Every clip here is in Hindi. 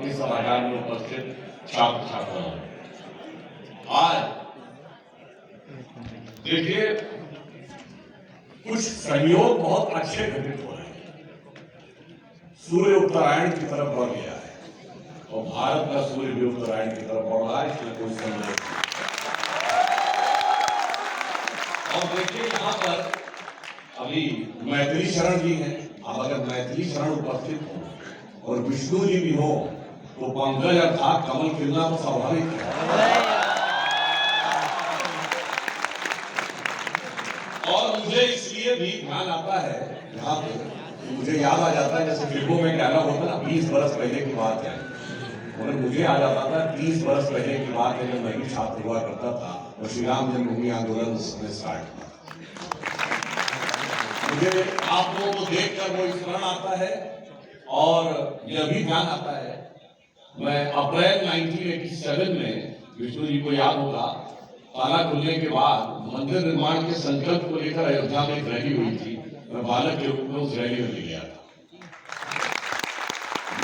अपने सभागार में उपस्थित छात्र छात्राओं, आज देखिए कुछ संयोग बहुत अच्छे घटित हो रहे हैं। सूर्य उत्तरायण की तरफ बढ़ गया है और भारत का सूर्य भी उत्तरायण की तरफ बढ़ रहा है, इसमें कोई संदेह नहीं। और देखिए यहाँ पर अभी मैथिली शरण जी हैं। अब अगर मैथिली शरण उपस्थित हो और विष्णु जी भी हो तो पंकज अर्थात कमल खिलना तो स्वाभाविक है। और मुझे इसलिए भी ध्यान आता है यहाँ पे, मुझे याद आ जाता है जैसे फिल्मों में डायलॉग होता है ना, 20 बरस पहले की बात है, और मुझे आ जाता था 30 बरस पहले की बात है जब मैं भी छात्र हुआ करता था और श्री राम जन्मभूमि आंदोलन उस समय स्टार्ट हुआ। मुझे आप लोगों को देखकर वो स्मरण आता है और यह भी ध्यान आता है, मैं अप्रैल 1987 में, विष्णु जी को याद होगा, ताला खुलने के बाद मंदिर निर्माण के संकल्प को लेकर अयोध्या में एक रैली हुई थी। मैं बालक के रूप में उस रैली में गया था।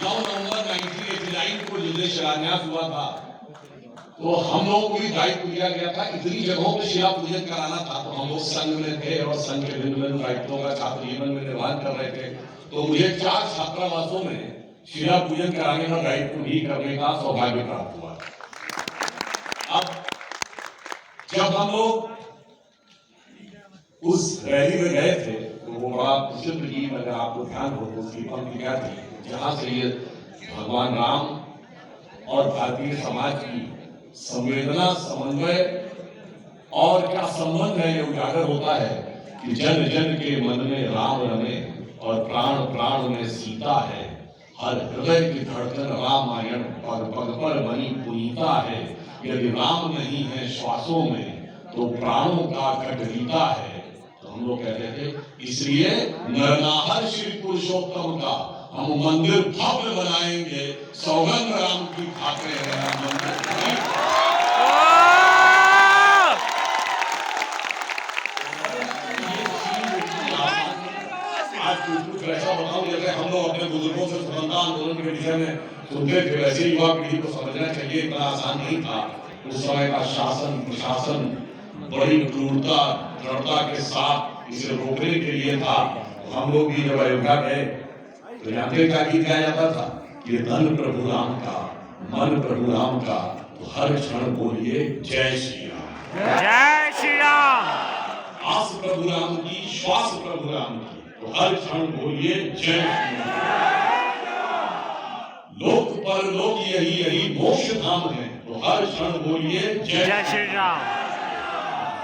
9 नवंबर 1989 को जिस दिन शिलान्यास हुआ था तो हम लोगों को भी दायित्व दिया गया था, इतनी जगहों पे शिला पूजन कराना था। तो हम लोग संघ में थे और संघ के भिन्न दायित्वों का छात्र जीवन में निर्वहन कर रहे थे। तो मुझे 4 छात्रावासों में शिला पूजन कराने का दायित्व भी करने का सौभाग्य प्राप्त हुआ। अब जब हम लोग उस रैली में गए थे तो वो बड़ा प्रसिद्ध गीत, अगर आपको ध्यान हो तो उसकी पंक्ति क्या थी, जहां से ये भगवान राम और भारतीय समाज की संवेदना, समन्वय और क्या संबंध है, ये उजागर होता है कि जन जन के मन में राम रमे और प्राण प्राण में सीता है। हर हृदय की धड़कन रामायण और पग पर बनी पुनीता है। यदि राम नहीं है श्वासों में तो प्राणों का घट रीता है। तो हम लोग कहते थे, इसलिए नरनाहर श्री पुरुषोत्तम का हम मंदिर भव्य बनाएंगे, सौगंध राम की खाते हैं मंदिर। आज कुछ ऐसा बताऊं जैसे हम लोग अपने बुजुर्गों से स्वतंत्रता आंदोलन के विषय में सुनते थे, वैसे युवा पीढ़ी को समझना चाहिए इतना आसान नहीं था। उस समय का शासन प्रशासन बड़ी क्रूरता दृढ़ता के साथ इसे रोकने के लिए था। हम लोग भी जब अयोध्या गए तो जानते क्या गीत गाया जाता था, कि धन प्रभु राम का, मन प्रभु राम का, तो हर क्षण बोलिए जय श्री राम, जय श्री राम। आस प्रभु राम की, श्वास प्रभु राम की, तो हर क्षण बोलिए जय श्री राम। लोक पर लोक यही यही मोक्ष धाम है, तो हर क्षण बोलिए जय श्री राम।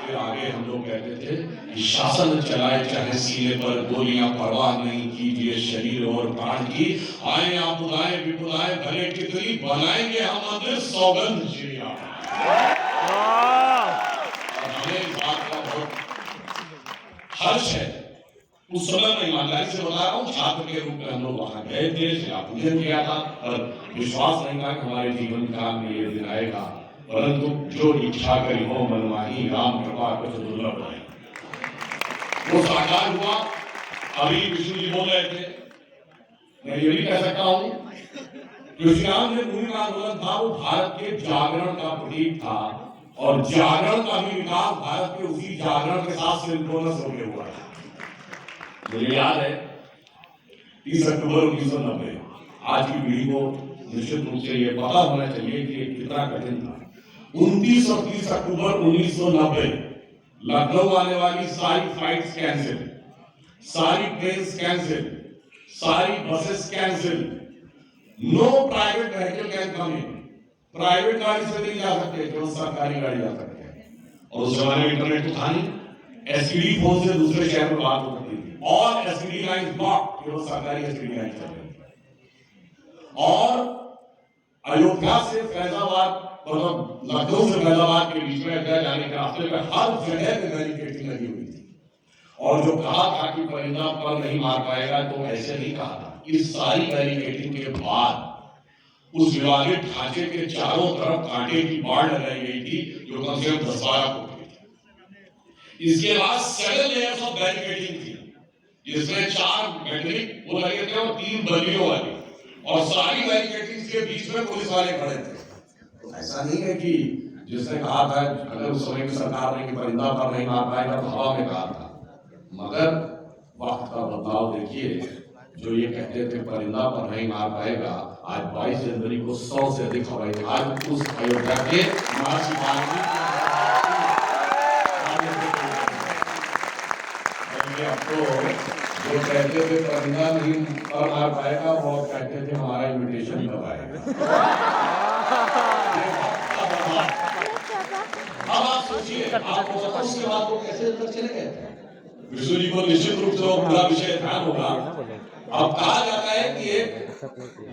फिर आगे हम लोग कहते थे कि शासन चलाए चाहे सीने पर गोलियां, परवाह नहीं कीजिए शरीर और प्राण की। आए आपदाएं विपदाएं भले कितनी, बनाएंगे हम मंदिर सौगंध श्री राम। हमें इस बात का बहुत हर्ष है। उस समय मैं ईमानदारी से बता रहा हूँ, छात्र के रूप में हम लोग वहां गए थे, शिला पूजन किया था और विश्वास नहीं था कि हमारे जीवन काल में ये दिन आएगा, परंतु जो इच्छा करी हो मनमाही, राम कृपा कुछ दुर्लभ है, वो साकार हुआ। अभी विष्णु जी बोल रहे थे, मैं ये भी कह सकता हूँ कि श्री राम जन्मभूमि का आंदोलन था, वो भारत के जागरण का प्रतीक था और जागरण का भी विकास भारत के उसी जागरण के साथ सिंक्रोनस होके हुआ है। मुझे याद है 30 अक्टूबर 1990, आज की पीढ़ी को निश्चित रूप से ये पता होना चाहिए कि ये कितना कठिन था। 29 और 30 अक्टूबर 1990 लखनऊ आने वाली सारी फ्लाइट्स कैंसिल, सारी ट्रेन्स कैंसिल, सारी buses cancel, no private vehicle can come in. Private गाड़ी से नहीं जा सकते, केवल सरकारी गाड़ी जा सकते हैं। और उस जमाने में इंटरनेट तो था नहीं, एसटीडी फोन से दूसरे शहर में बात हो सकती थी और एसटीडी लाइन ब्लॉक, केवल सरकारी एसटीडी लाइन चल रही थी। और अयोध्या से फैजाबाद, मतलब लखनऊ से फैजाबाद के बीच में अयोध्या जाने के रास्ते पे हर जगह पे बैरिकेडिंग लगी हुई थी। और जो कहा था कि परिंदा पर नहीं मार पाएगा, तो ऐसे नहीं कहा था। इस सारी बैरिकेडिंग के बाद उस विवादित ढांचे के चारों तरफ कांटे की बाढ़ लगाई गई थी, जो कम से कम 10-12 फुट की थी। इसके बाद 7 लेयर्स ऑफ बैरिकेडिंग थी, जिसमें 4 मेटलिक वो लगे थे और 3 बल्लियों वाले, और सारी बैरिकेडिंग के बीच में पुलिस वाले खड़े थे। तो ऐसा नहीं है कि जिसने कहा था, अगर उस समय की सरकार ने कि परिंदा पर नहीं मार पाएगा तो हवा में कहा था, मगर वक्त का बदलाव देखिए। जो ये कहते थे परिंदा पर नहीं मार पाएगा, आज 22 जनवरी को 100 से अधिक हवाई जहाज उस अयोध्या के महर्षि वाल्मीकि अब तो जो कहते थे परिंदा नहीं पर मार पाएगा, वो कहते थे हमारा इन्विटेशन कब आएगा। अब आप सोचिए, आपको पता उसके बाद वो कैसे अंदर चले गए। विष्णु जी को निश्चित रूप से वो पूरा विषय ध्यान होगा। अब कहा जाता है कि एक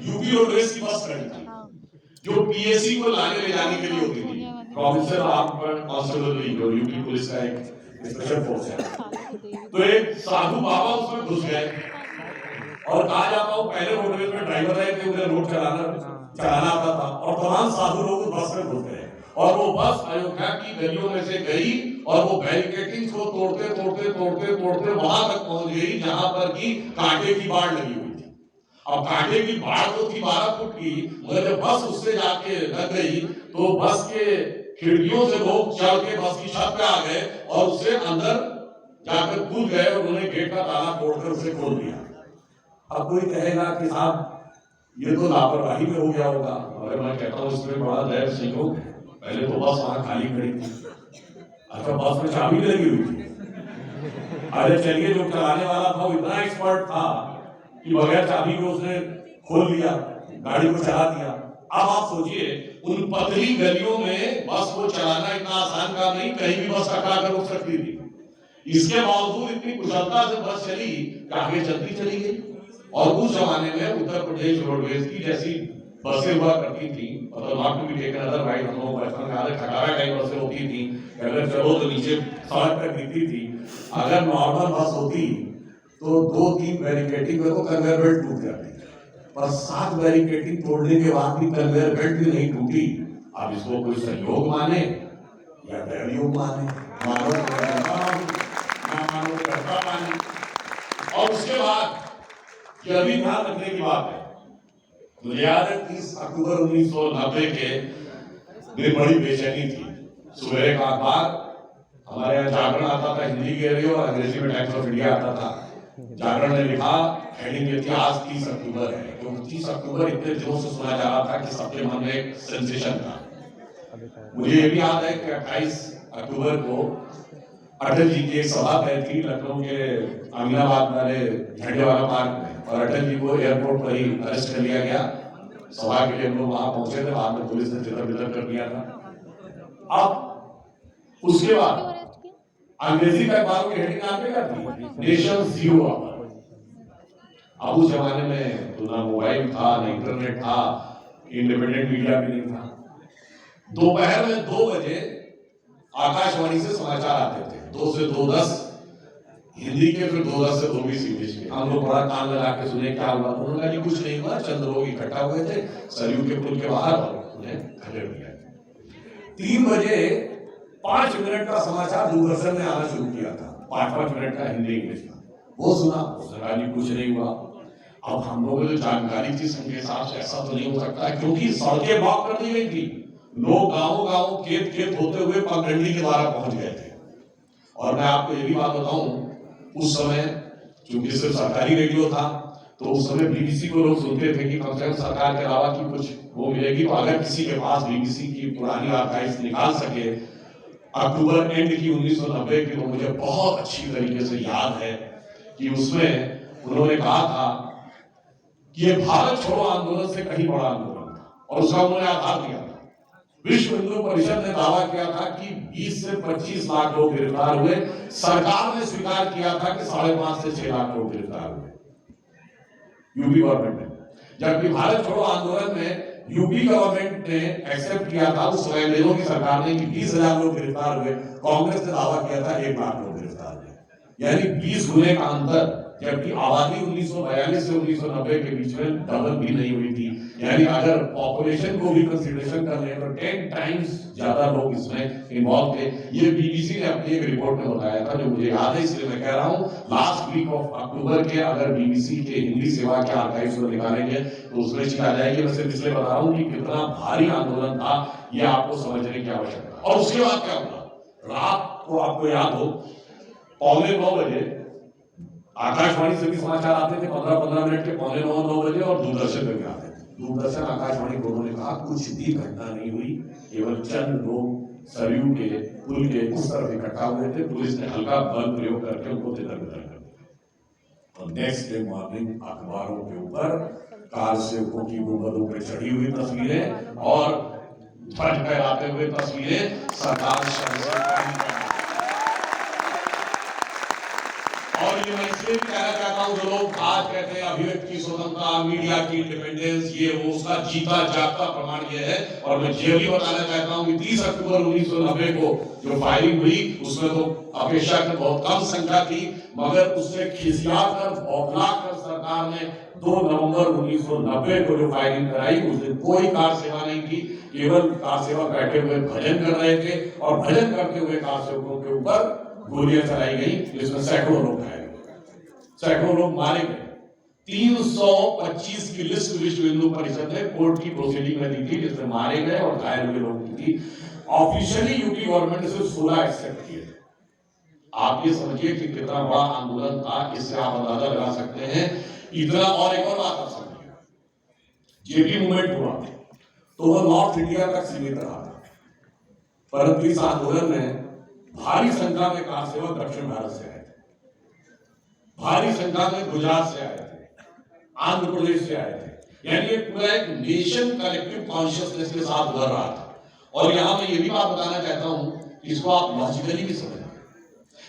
यूपी रोडवेज की बस खड़ी थी जो पीएससी को लाने ले जाने के लिए होती थी। प्रोफेसर आप कांस्टेबल जो यूपी पुलिस का एक स्पेशल फोर्स है। तो एक साधु बाबा उसमें घुस गए और कहा जाता वो पहले रोडवेज में ड्राइवर रहे थे, उन्हें रोड चलाना आता था और तमाम साधु लोग उस बस में घुस गए और वो बस अयोध्या की गलियों में से गई और वो बैरिकेडिंग को तोड़ते तोड़ते तोड़ते तोड़ते वहां तक पहुंच गई जहां पर की कांटे की बाढ़ लगी हुई थी। अब कांटे की बाढ़ तो थी 12 फुट की, मगर जब बस उससे जाके लग गई तो बस के खिड़कियों से लोग चढ़ के बस की छत पे आ गए और उससे अंदर जाकर कूद गए और उन्होंने गेट का ताला तोड़कर उसे खोल दिया। अब कोई कहेगा कि साहब ये तो लापरवाही में हो गया होगा, मगर मैं कहता हूँ इसमें बड़ा दया संयोग है। पहले तो बस वहां खाली खड़ी थी, अच्छा बस में चाबी लगी हुई थी। अरे चलिए, जो चलाने वाला था वो इतना एक्सपर्ट था कि बगैर चाबी के उसने खोल लिया, गाड़ी को चला दिया। अब आप सोचिए, उन पतली गलियों में बस को चलाना इतना आसान काम नहीं, कहीं भी बस टकरा कर रुक सकती थी। इसके बावजूद इतनी कुशलता से बस चली कि आगे चलती चली गई। और उस जमाने में उत्तर प्रदेश रोडवेज की जैसी बसें हुआ करती थी, मतलब not to be taken other right, हम लोग बचपन में आधे खटारा टाइप बसें होती थी, अगर चलो तो नीचे सड़क पर गिरती थी। अगर नॉर्मल बस होती तो 2-3 बैरिकेडिंग में तो कन्वेयर बेल्ट टूट जाती, पर 7 बैरिकेडिंग तोड़ने के बाद भी कन्वेयर बेल्ट भी नहीं टूटी। अब इसको कोई संयोग माने या दैवयोग माने, मानो ना मानो करता माने। और उसके बाद यह भी ध्यान रखने की बात है, मुझे याद है 30 अक्टूबर 1990 के दिन बड़ी बेचैनी थी। सुबह का अखबार हमारे यहाँ जागरण आता था हिंदी के लिए और अंग्रेजी में टाइम्स ऑफ इंडिया आता था। जागरण ने लिखा, हेडिंग ये थी आज 30 अक्टूबर है, क्योंकि 30 अक्टूबर इतने दिनों से सुना जा रहा था कि सबके मन में एक सेंसेशन था। मुझे ये भी याद है कि 28 अक्टूबर को अटल जी की एक सभा तय थी लखनऊ के अमीनाबाद वाले झंडे वाला पार्क में, और अटल जी को एयरपोर्ट पर ही अरेस्ट कर लिया गया। सभा के लिए हम लोग वहां पहुंचे थे, बाद में पुलिस ने तितर-बितर कर दिया था। अब उसके बाद अंग्रेजी का अखबारों की हेडिंग आपने क्या थी, नेशन जीरो आवर। अब उस जमाने में तो ना मोबाइल था, ना इंटरनेट था, इंडिपेंडेंट मीडिया भी नहीं था। दोपहर में 2 बजे आकाशवाणी से समाचार आते थे, 2 से 2:10 हिंदी के, फिर 2:10 से 2:20 इंग्लिश के। हम लोग बड़ा कान लगा के सुने क्या हुआ। उन्होंने कहा जी कुछ नहीं हुआ, चंद लोग इकट्ठा हुए थे सरयू के पुल के बाहर और उन्हें खदेड़ दिया। 3 बजे 5 मिनट का समाचार दूरदर्शन ने आना शुरू किया था, 5-5 मिनट का हिंदी इंग्लिश का, वो सुना, उसने कहा जी कुछ नहीं हुआ। अब हम लोगों को जानकारी थी संघ के हिसाब से ऐसा तो नहीं हो सकता, क्योंकि सड़कें ब्लॉक कर दी गई थी, लोग गाँव खेत होते हुए पगडंडी के द्वारा पहुंच गए थे। और मैं आपको ये भी बात बताऊं, उस समय चूंकि सिर्फ सरकारी रेडियो था, तो उस समय बीबीसी को लोग सुनते थे कि कम से कम सरकार के अलावा की कुछ वो मिलेगी। तो अगर किसी के पास बीबीसी की पुरानी आर्काइव्स निकाल सके अक्टूबर एंड की 1990 की, तो मुझे बहुत अच्छी तरीके से याद है कि उसमें उन्होंने कहा था कि ये भारत छोड़ो आंदोलन से कहीं बड़ा आंदोलन था, और उसका उन्होंने आधार दिया था। विश्व हिंदू परिषद ने दावा किया था कि 20 से 25 लाख लोग गिरफ्तार हुए, सरकार ने स्वीकार किया था कि 5.5 से 6 लाख लोग गिरफ्तार हुए यूपी गवर्नमेंट ने। जबकि भारत छोड़ो आंदोलन में यूपी गवर्नमेंट ने एक्सेप्ट किया था, उस समय अंग्रेजों की सरकार ने, कि 20,000 लोग गिरफ्तार हुए, कांग्रेस ने दावा किया था 1 लाख लोग गिरफ्तार हुए, यानी 20 गुने का अंतर। जबकि आबादी 1942 से 1990 के बीच में डबल भी नहीं हुई थी। यानी अगर पॉपुलेशन को भी कंसीडरेशन कर लें तो 10 टाइम्स ज्यादा लोग इसमें इन्वॉल्व थे। ये बीबीसी ने अपनी एक रिपोर्ट में बताया था, जो मुझे याद है इसलिए मैं कह रहा हूं। लास्ट वीक ऑफ अक्टूबर के अगर बीबीसी के हिंदी सेवा के आर्काइव्स में निकालेंगे तो उसमें चीज आ जाएगी। मैं सिर्फ इसलिए बता रहा हूं कि कितना भारी आंदोलन था, ये आपको समझने की आवश्यकता। और उसके बाद क्या हुआ, रात को आपको याद हो 9:15 बजे आकाशवाणी से भी समाचार आते थे, 15-15 मिनट के, 9:15 बजे, और दूरदर्शन पे भी आते थे। दूरदर्शन आकाशवाणी दोनों ने कहा कुछ भी घटना नहीं हुई, केवल चंद लोग सरयू के पुल के उस तरफ इकट्ठा हुए थे, पुलिस ने हल्का बल प्रयोग करके उनको तितर-बितर कर दिया। और नेक्स्ट डे मॉर्निंग अखबारों के ऊपर कार सेवकों की गुंबदों पर चढ़ी हुई तस्वीरें और ध्वज फहराते हुए तस्वीरें सरकार। और ये मैं इसलिए भी कहना चाहता हूं, जो लोग आज कहते हैं अभिव्यक्ति की स्वतंत्रता, मीडिया की इंडिपेंडेंस, ये वो, उसका जीता जागता प्रमाण ये है। और मैं ये भी बताना चाहता हूं कि 30 अक्टूबर 1990 को जो फायरिंग हुई उसमें तो अपेक्षाकृत बहुत कम संख्या थी, मगर उससे खिसिया कर, बौखला कर सरकार ने 2 नवंबर 1990 को जो फायरिंग कराई, उस दिन कोई कार सेवा नहीं थी, केवल कार सेवक बैठे हुए भजन कर रहे थे, और भजन करते हुए कार सेवकों के ऊपर गोलियां चलाई गई, जिसमें सैकड़ों लोग घायल हो गए, सैकड़ों लोग मारे गए। 325 की लिस्ट विश्व हिंदू परिषद ने कोर्ट की प्रोसीडिंग में दी थी, जिसमें मारे गए और घायल हुए लोग की थी। ऑफिशियली यूपी गवर्नमेंट ने सिर्फ 16 एक्सेप्ट किए थे। आप ये समझिए कि कितना बड़ा आंदोलन था, इससे आप अंदाजा लगा सकते हैं। इतना, और एक और बात आप समझिए, जेपी मूवमेंट हुआ तो वह नॉर्थ इंडिया तक सीमित रहा था, परंतु इस आंदोलन में भारी संख्या में कार सेवक दक्षिण भारत से आए थे, भारी संख्या में गुजरात से आए थे, आंध्र प्रदेश से आए थे। यानी ये पूरा एक नेशन कलेक्टिव कॉन्शियसनेस के साथ उभर रहा था। और यहां मैं ये भी बात बताना चाहता हूं कि इसको आप लॉजिकली भी समझें,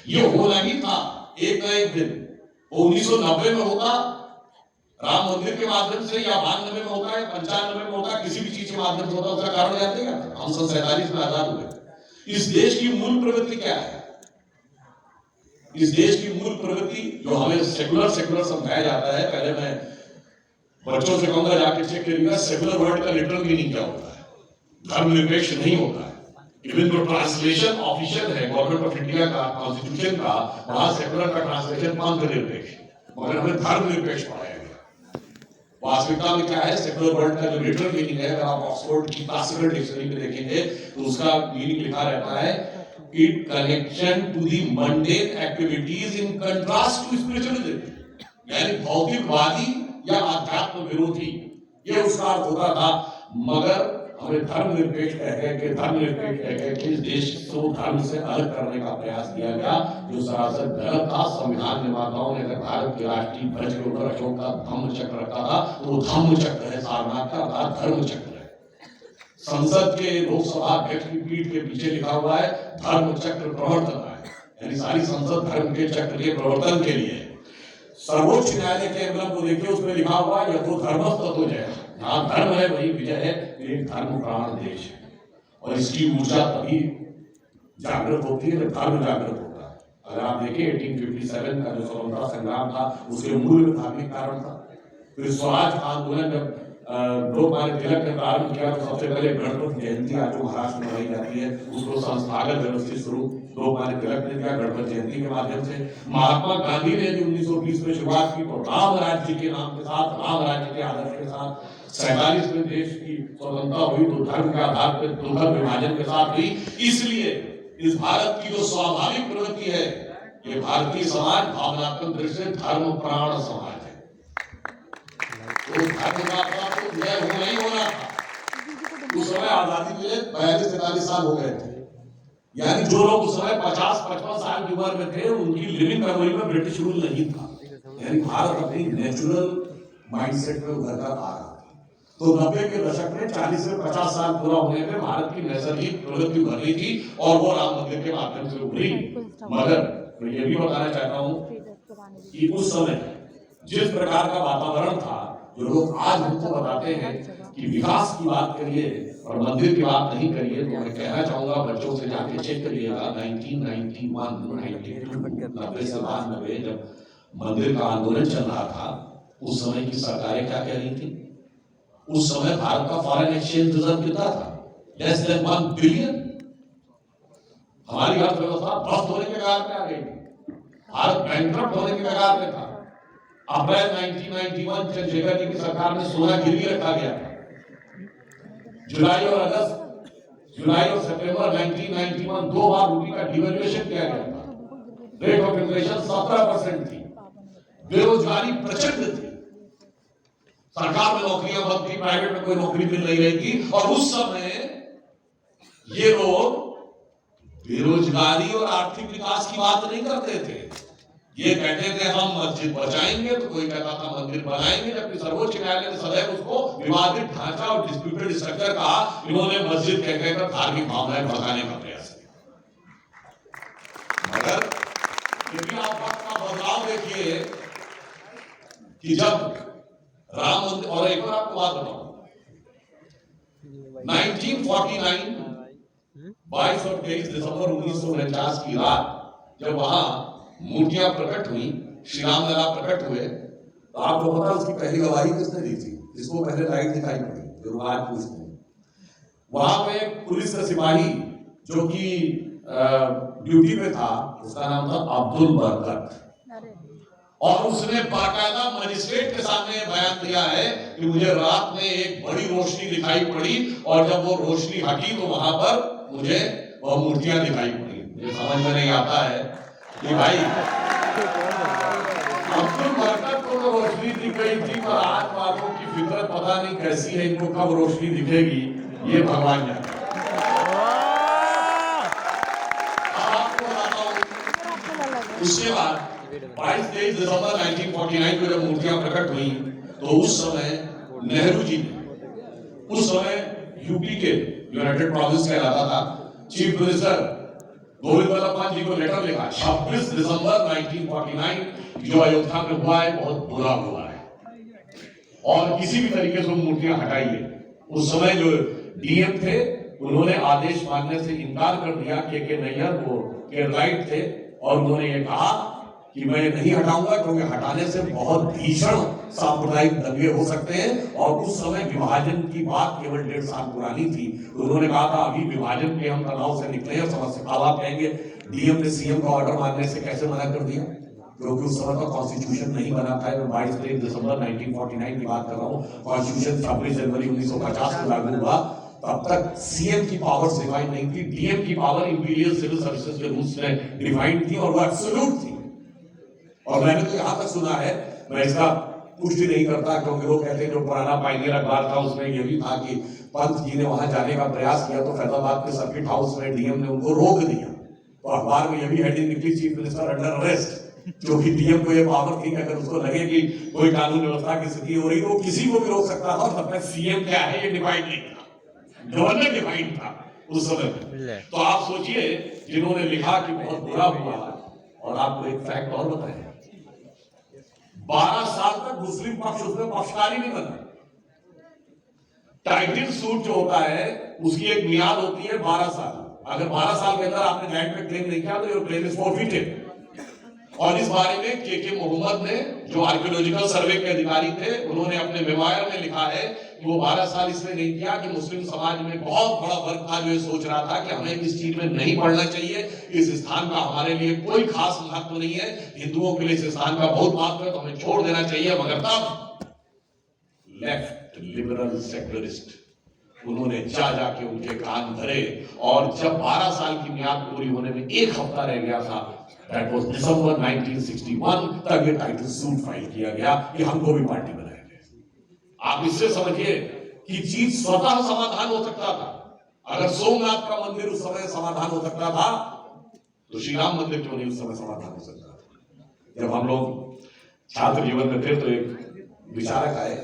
ये होना ही था एक न एक दिन। 1990 में होता राम मंदिर के माध्यम से, या 92 में होता है, 95 में होता, किसी भी चीज के माध्यम से होता, उसका कारण जानते हैं? हम 1947 में आजाद हुए। इस देश की मूल प्रवृत्ति क्या है? इस देश की मूल प्रवृत्ति, जो हमें सेकुलर समझाया जाता है, पहले मैं बच्चों से कहूंगा जाके चेक करिएगा सेकुलर वर्ड का लिटरल मीनिंग क्या होता है। धर्मनिरपेक्ष नहीं होता है। इवन जो ट्रांसलेशन ऑफिशियल है गवर्नमेंट ऑफ इंडिया का, कॉन्स्टिट्यूशन का, वहां सेकुलर का ट्रांसलेशन पंथ निरपेक्ष, मगर हमें धर्मनिरपेक्ष पढ़ाया गया। वास्तविकता में क्या है, सेकुलर वर्ड का जो लिटरल मीनिंग है, अगर आप ऑक्सफोर्ड की क्लासिकल डिक्शनरी में देखेंगे तो उसका मीनिंग लिखा रहता है, it connection to the mundane activities in contrast to spiritualism, यानी भौतिकवादी या अध्यात्म विरोधी, ये उसका अर्थ होता था। मगर हमें धर्मनिरपेक्ष कह के इस देश को धर्म से अलग करने का प्रयास किया गया, जो सरासर गलत था। संविधान निर्माताओं ने अगर भारत के राष्ट्रीय ध्वज के ऊपर अशोक का धम्म चक्र रखा था, तो वो धम्म चक्र है सारनाथ का, अर्थात धर्म चक्र है। संसद के लोकसभा अध्यक्ष की पीठ के पीछे लिखा हुआ है धर्म चक्र प्रवर्तन है, यानी सारी संसद धर्म के चक्र के प्रवर्तन के लिए है। सर्वोच्च न्यायालय के एम्बलम को देखिए, उसमें लिखा हुआ है यथो धर्मस्तु ततो जयः, जहां धर्म है वही विजय है। एक धर्म प्राण देश है, और इसकी ऊर्जा तभी जागृत होती है जब धर्म जागृत होता है। अगर आप देखिए 1857 का जो स्वतंत्रता संग्राम था, उसके मूल में धार्मिक कारण था। फिर स्वराज आंदोलन जब लोकमान्य तिलक ने प्रारंभ किया, तो सबसे पहले गणपति जयंती आज जो महाराष्ट्र में मनाई जाती है, उसको संस्थागत व्यवस्थित स्वरूप लोकमान्य तिलक ने दिया गणपति जयंती के माध्यम से। महात्मा गांधी ने 1920 में शुरुआत की, तो राम राज्य के नाम के साथ, राम राज्य के आदर्श के साथ। 47 में देश की स्वतंत्रता हुई तो धर्म के आधार पर दुर्लभ विभाजन के साथ हुई। इसलिए इस भारत की जो स्वाभाविक प्रवृत्ति है, ये भारतीय समाज भावनात्मक दृष्टि से धर्म प्राण समाज है। तो धर्म का तो विजय होना ही होना था। उस समय आजादी मिले 42-43 साल हो गए थे, यानी जो लोग उस समय 50-55 साल की उम्र में थे, उनकी लिविंग मेमोरी में ब्रिटिश रूल नहीं था। यानी भारत अपनी नेचुरल माइंडसेट में उभरता आ रहा था। तो 90 के दशक में 40 से 50 साल पूरा होने में भारत की नैसर्गिक प्रवृत्ति उभर रही थी, और वो राम मंदिर के माध्यम से उभरी। मगर मैं ये भी बताना चाहता हूँ कि उस समय जिस प्रकार का वातावरण था, जो लोग आज हमको बताते हैं कि विकास की बात करिए और मंदिर की बात नहीं करिए, तो मैं कहना चाहूंगा बच्चों से जाके चेक करिएगा 1991, 92, 90 से 92 जब मंदिर का आंदोलन चल रहा था, उस समय की सरकारें क्या कह रही थी? उस समय भारत का फॉरेन एक्सचेंज रिजर्व कितना था? Less than 1 billion. हमारी अर्थव्यवस्था ध्वस्त होने के कगार पे आ गई थी, भारत बैंकरप्ट होने के कगार पे था। अप्रैल 1991 चंद्रशेखर जी की सरकार में सोना गिरवी रखा गया था। जुलाई और सितंबर 1991 दो बार रुपये का डिवैल्यूएशन किया गया था। रेट ऑफ इन्फ्लेशन 17% थी, बेरोजगारी प्रचंड थी, सरकार में नौकरियां बंद थी, प्राइवेट में कोई नौकरी मिल नहीं रही थी। और उस समय ये लोग बेरोजगारी और आर्थिक विकास की बात नहीं करते थे। ये कहते थे हम मस्जिद बचाएंगे, तो कोई कहता था मंदिर बनाएंगे, जबकि सर्वोच्च न्यायालय ने सदैव उसको विवादित ढांचा और डिस्प्यूटेड स्ट्रक्चर कहा। इन्होंने मस्जिद कह कहकर धार्मिक भावनाएं भड़काने का प्रयास किया। मगर यदि आप वक्त का बदलाव देखिए कि जब राम मंदिर, और एक बार आपको बात बताऊं, 1949 22 और 23 दिसंबर 1949 की रात जब वहां मूर्तियां प्रकट हुई, श्री राम लला प्रकट हुए, तो आपको पता उसकी पहली गवाही किसने दी थी? जिसको पहले लाइट दिखाई पड़ी, जो आज पूछते हैं। वहां पे पुलिस का सिपाही जो कि ड्यूटी पे था, उसका नाम था अब्दुल बरकत, और उसने बाकायदा मजिस्ट्रेट के सामने बयान दिया है कि मुझे रात में एक बड़ी रोशनी दिखाई पड़ी, और जब वो रोशनी हटी तो वहां पर मुझे वह मूर्तियां दिखाई पड़ी। मुझे समझ में नहीं आता है कि भाई अब्दुल बरकत को तो रोशनी दिख गई थी, पर आज वालों की फितरत पता नहीं कैसी है, इनको कब रोशनी दिखेगी ये भगवान जाने। आपको बताता हूं, उसके बाद 22-23 दिसंबर 1949 को जब मूर्तियां प्रकट हुई, तो उस समय नेहरू जी ने, उस समय यूपी के यूनाइटेड प्रोविंस कहलाता था, चीफ मिनिस्टर गोविंद वल्लभ पंत जी को लेटर लिखा। 26 दिसंबर 1949 जो अयोध्या में हुआ है बहुत बुरा हुआ है, और किसी भी तरीके से मूर्तियां हटाइए। उस समय जो डीएम थे उन्होंने आदेश मानने से इनकार कर दिया। के नैयर वो केरलाइट थे, और उन्होंने ये कहा कि मैं नहीं हटाऊंगा, क्योंकि हटाने से बहुत भीषण सांप्रदायिक दंगे हो सकते हैं। और उस समय विभाजन की बात केवल 1.5 साल पुरानी थी। उन्होंने कहा था अभी विभाजन के हम तनाव से निकले हैं। समस्या अब आप कहेंगे डीएम ने सीएम का ऑर्डर मानने से कैसे मना कर दिया, क्योंकि उस समय का कॉन्स्टिट्यूशन नहीं बना था। मैं 22 दिसंबर 1949 की बात कर रहा हूँ। कॉन्स्टिट्यूशन 26 जनवरी 1950 को लागू हुआ। तब तक सीएम की पावर्स डिफाइन नहीं थी, डीएम की पावर इंपीरियल सिविल सर्विसेज के रूल्स में डिफाइंड थी, और वो एब्सोल्यूट थी। और मैंने तो यहां तक सुना है, मैं इसका पुष्टि नहीं करता, क्योंकि लोग कहते हैं जो पुराना पायनियर अखबार था उसमें यह भी था कि पंत जी ने वहां जाने का प्रयास किया, तो फैजाबाद के सर्किट हाउस में डीएम ने उनको रोक दिया। तो अखबार में यह भी हेडिंग निकली, चीफ मिनिस्टर अंडर अरेस्ट, जो कि डीएम को यह पावर थी कि अगर उसको लगे कि कोई कानून व्यवस्था की स्थिति हो रही तो किसी को भी रोक सकता था। और तब तक सीएम क्या है ये डिफाइंड नहीं था, गवर्नर डिफाइंड था उस समय। तो आप सोचिए जिन्होंने लिखा कि बहुत बुरा हुआ। और आपको एक फैक्ट और बताएं, 12 साल तक मुस्लिम पक्ष उसमें पक्षकारी नहीं बना। टाइटल सूट जो होता है उसकी एक मियाद होती है 12 साल। अगर 12 साल के अंदर आपने लैंड पे क्लेम नहीं किया तो योर क्लेम इज फॉरफिटेड। और इस बारे में के मोहम्मद ने, जो आर्कियोलॉजिकल सर्वे के अधिकारी थे, उन्होंने अपने मेमोयर में लिखा है कि वो 12 साल इसमें नहीं किया कि मुस्लिम समाज में बहुत बड़ा वर्ग था जो ये सोच रहा था कि हमें इस चीज में नहीं पढ़ना चाहिए, इस स्थान का हमारे लिए कोई खास महत्व नहीं है, हिंदुओं के लिए इस स्थान का बहुत महत्व है, तो हमें छोड़ देना चाहिए। मगर तब लेफ्ट लिबरल सेक्युलरिस्ट उन्होंने जाके उनके कान धरे, और जब 12 साल की मियाद पूरी होने में एक हफ्ता रह गया था, दैट वाज दिसंबर 1961, तब ये टाइटल सूट फाइल किया गया कि हमको भी पार्टी बनाएंगे। आप इससे समझिए कि चीज स्वतः समाधान हो सकता था। अगर सोमनाथ का मंदिर उस समय समाधान हो सकता था, तो श्री राम मंदिर क्यों नहीं उस समय समाधान हो सकता था। जब हम लोग छात्र जीवन में थे तो एक विचारक आए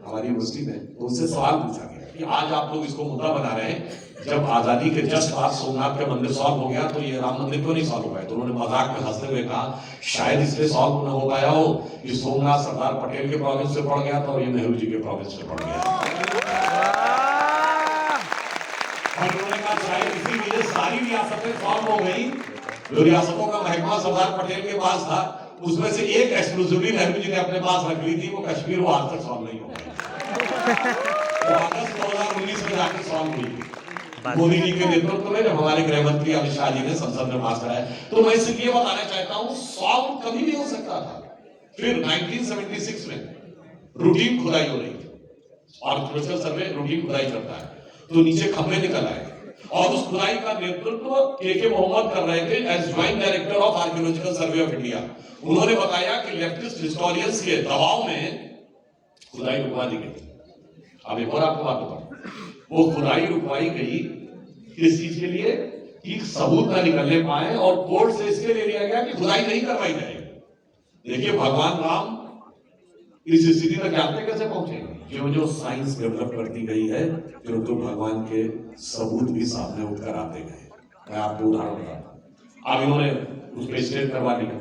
हमारी यूनिवर्सिटी में, तो उनसे सवाल पूछा गया कि आज आप लोग इसको मुद्दा बना रहे हैं, जब आजादी के जस्ट बाद सोमनाथ का मंदिर सॉल्व हो गया तो ये राम मंदिर क्यों नहीं सॉल्व हो पाया। तो उन्होंने मजाक में हंसते हुए कहा शायद इसलिए सॉल्व न हो पाया हो कि सोमनाथ सरदार पटेल के प्रोविंस से पड़ गया था और ये नेहरू जी के प्रोविंस से पड़ गया। और उन्होंने कहा शायद इसीलिए सारी रियासतें सॉल्व हो गई। जो रियासतों का महकमा सरदार पटेल के पास था उसमें से एक एक्सक्लूसिवली नेहरू जी ने अपने पास रख ली थी, वो कश्मीर, वो आज तक सॉल्व नहीं हो पाई। तो अगस्त 2019 में जाके सॉल्व हुई मोदी जी के नेतृत्व में, जब हमारे गृह मंत्री अमित शाह जी ने संसद में पास कराया। तो मैं सिर्फ ये बताना चाहता हूं, सॉल्व कभी भी हो सकता था। फिर 1976 में रूटीन खुदाई हो रही थी, आर्कियोलॉजिकल सर्वे रूटीन खुदाई करता है, तो नीचे खंभे निकल आए और उस खुदाई का नेतृत्व के मोहम्मद कर रहे थे as joint director of archaeological survey of India. उन्होंने बताया कि लेफ्टिस्ट हिस्टोरियंस के दबाव में खुदाई रुकवा दी गई। अब एक और आपको बात बताऊं, वो खुदाई रुकवाई गई किस चीज के लिए कि सबूत न निकलने पाए, और कोर्ट से इसके लिए लिया गया कि खुदाई नहीं करवाई जाएगी। देखिए भगवान राम इस स्थिति तक जानते कैसे पहुंचे? जो साइंस डेवलप करती गई है, जो भगवान के सबूत भी सामने उठकर आते गए। मैं आपको उदाहरण बताता हूं। अब इन्होंने उस पर स्टेट करवा दिया।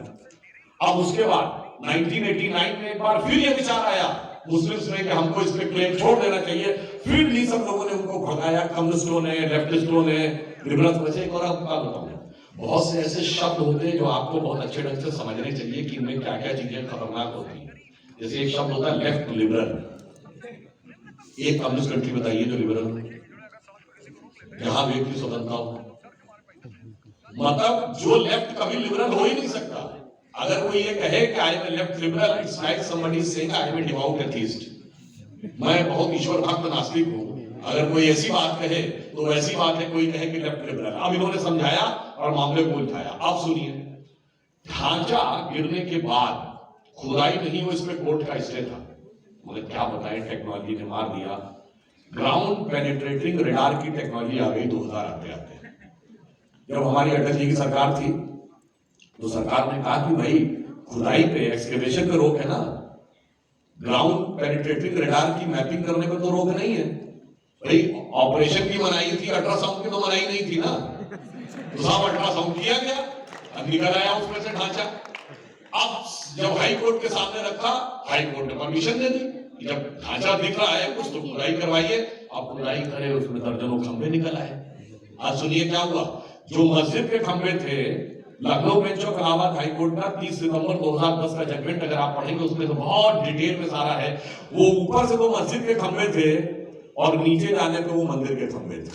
अब उसके बाद 1989 में एक बार फिर ये विचार आया मुस्लिम्स में कि हमको इस पे क्लेम छोड़ देना चाहिए। फिर भी सब लोगों ने उनको भगाया, कम्युनिस्टों ने, लेफ्टिस्टों ने, लिबरल्स में से। एक और आपको बात बताऊं, बहुत से ऐसे शब्द होते हैं जो आपको बहुत अच्छे ढंग से समझने चाहिए कि इनमें क्या क्या चीजें खतरनाक होती हैं। जैसे एक शब्द होता है लेफ्ट लिबरल। एक कम्युनिस्ट कंट्री बताइए जो लिबरल हो, जहां व्यक्ति स्वतंत्रता हो। मतलब जो लेफ्ट कभी लिबरल हो ही नहीं सकता। अगर कोई ये कहे कि I am a left liberal, it's like somebody saying I am a devout atheist. मैं बहुत ईश्वर भक्त नास्तिक हूं। अगर कोई ऐसी बात कहे तो वैसी बात है कोई कहे कि लेफ्ट लिबरल। अब इन्होंने समझाया और मामले को उठाया। अब सुनिए, ढांचा गिरने के बाद खुदाई नहीं हो, इसमें कोर्ट का स्टे था। मतलब क्या बताएं, टेक्नोलॉजी ने मार दिया। ग्राउंड पेनिट्रेटिंग रडार की टेक्नोलॉजी आ गई 2000 आते आते। जब हमारी अटल जी की सरकार थी तो सरकार ने कहा कि भाई खुदाई पे, एक्सकेवेशन पे रोक है ना, ग्राउंड पेनिट्रेटिंग रडार की मैपिंग करने पे तो रोक नहीं है। भाई ऑपरेशन की मनाही थी, अल्ट्रासाउंड की तो मनाही नहीं थी ना। तो साहब अल्ट्रासाउंड किया गया, अब निकल आया उसमें से ढांचा। अब जब हाई कोर्ट के सामने रखा, हाई कोर्ट ने परमिशन दे दी, जब ढांचा दिख रहा है कुछ तो खुदाई करवाइए। अब खुदाई करे, उसमें दर्जनों खंभे निकल आए। आज सुनिए क्या हुआ। जो मस्जिद के खंभे थे, Lucknow bench of Allahabad high court का 30 सितंबर 2010 का जजमेंट अगर आप पढ़ेंगे उसमें तो बहुत डिटेल में सारा है। वो ऊपर से वो मस्जिद के खंभे थे और नीचे जाने पे वो मंदिर के खंभे थे।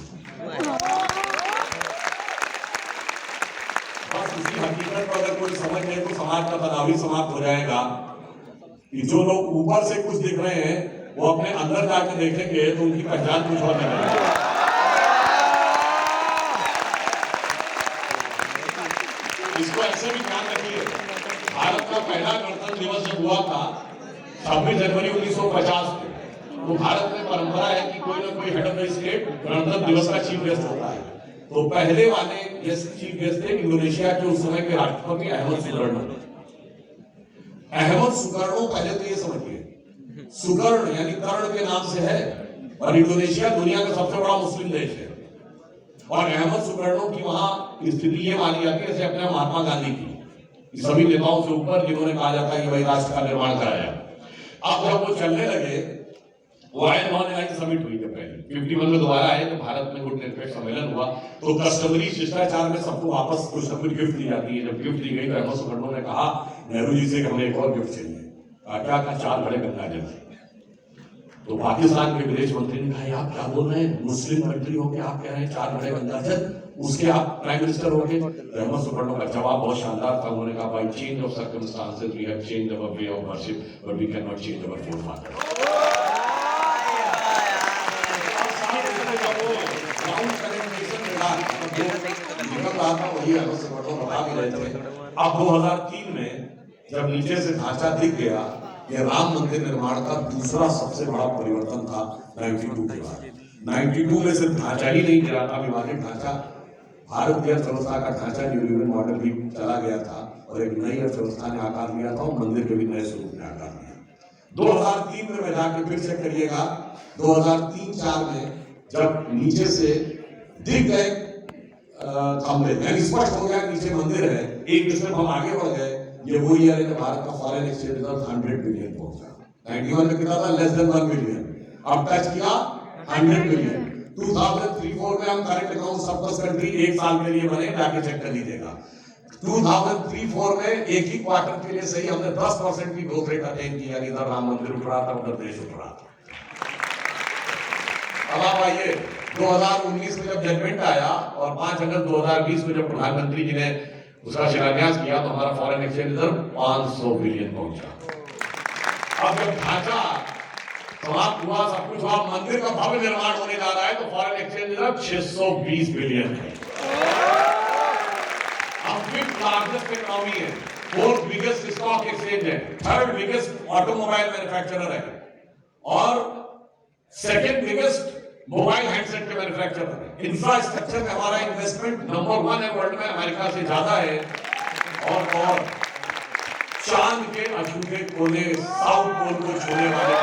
बस इसी हकीकत को अगर कोई समझ ले तो समाज का तनावी समाप्त हो जाएगा कि जो लोग ऊपर से कुछ दिख रहे हैं वो अपने अंदर जाकर देखेंगे तो उनकी पहचान कुछ और नहीं। इसको ऐसे भी ध्यान रखिए, भारत का पहला गणतंत्र दिवस जब हुआ था 26 जनवरी 1950 को, तो भारत में परंपरा है कि कोई ना कोई हेड ऑफ द स्टेट गणतंत्र दिवस का चीफ गेस्ट होता है। तो पहले वाले चीफ गेस्ट थे इंडोनेशिया के उस समय के राष्ट्रपति अहमद सुकर्णो। अहमद सुकर्णो, पहले तो ये समझिए, सुकर्ण यानी कर्ण के नाम से है, और इंडोनेशिया दुनिया का सबसे बड़ा मुस्लिम देश है। और अहमद सुकर्णो की वहां स्थिति ये मानी जाती है जैसे अपने महात्मा गांधी की, सभी नेताओं से ऊपर जिन्होंने कहा जाता है कि भाई राष्ट्र का निर्माण कराया। अब जब वो चलने लगे, वो आए नॉन समिट हुई, जब पहले 51 में दोबारा आए तो भारत में गुड निरपेक्ष सम्मेलन हुआ, तो कस्टमरी शिष्टाचार में सबको वापस कुछ न कुछ गिफ्ट दी जाती है। जब गिफ्ट दी गई तो अहमद सुकर्णो ने कहा नेहरू जी से कि हमें एक और गिफ्ट चाहिए। क्या कहा? 4 बड़े गंगा जल। तो पाकिस्तान के विदेश मंत्री ने कहा आप क्या बोल रहे हैं, मुस्लिम कंट्री हो के आप कह रहे हैं 4 बड़े गंगा जल, उसके आप प्राइम मिनिस्टर हो गए। अहमद सुकर्णो का जवाब बहुत शानदार था। उन्होंने कहा by change of circumstances we have changed our way of worship but we can not change our forefathers. निकल रहा था वही अहमद सुकर्णो बता भी रहे थे। अब 2003 में जब नीचे से ढांचा दिख गया, ये राम मंदिर निर्माण का दूसरा सबसे बड़ा परिवर्तन था 92 के बाद। 92 में सिर्फ ढांचा ही नहीं गिरा था, विभाजित ढांचा, भारत की अर्थव्यवस्था का ढांचा न्यूलिबरल मॉडल भी चला गया था और एक नई अर्थव्यवस्था ने आकार लिया था और मंदिर के भी नए स्वरूप ने आकार लिया। 2003 में मैं जाके फिर चेक करिएगा, 2003-4 में जब नीचे से दिख गए खंभे, यानी स्पष्ट हो गया नीचे मंदिर है, एक स्टेप हम आगे बढ़ गए। ये वो ईयर है जब भारत का फॉरेन एक्सचेंज रिजर्व 100 बिलियन पहुंचा। 91 में कितना था? Less than 1 billion. अब टच किया 100 बिलियन। 2003-4 में हम करेंट अकाउंट सरप्लस कंट्री 1 साल के लिए बने, जाके चेक कर लीजिएगा। 2003-4 में एक ही क्वार्टर के लिए सही हमने 10% की ग्रोथ रेट अटेन की, यानी इधर राम मंदिर उठ रहा था, उधर देश उठ रहा था। अब आप आइए 2019 में जब जजमेंट आया और 5 अगस्त 2020 में जब प्रधानमंत्री जी ने उसका शिलान्यास किया तो हमारा फॉरेन एक्सचेंज रिजर्व 500 बिलियन पहुंचा। अब जब ढांचा समाप्त हुआ, सब कुछ हुआ, मंदिर का भव्य निर्माण होने जा रहा है तो फॉरेन एक्सचेंज रिजर्व 620 बिलियन है। अब 5th लार्जेस्ट इकोनॉमी है, 4th बिगेस्ट स्टॉक एक्सचेंज है, 3rd बिगेस्ट ऑटोमोबाइल मैन्युफैक्चरर है और 2nd बिगेस्ट मोबाइल हैंडसेट के मैन्युफैक्चरर है। इंफ्रास्ट्रक्चर में हमारा इन्वेस्टमेंट नंबर 1 है वर्ल्ड में, अमेरिका से ज्यादा है। और चांद के अछूते कोने साउथ पोल को छूने वाले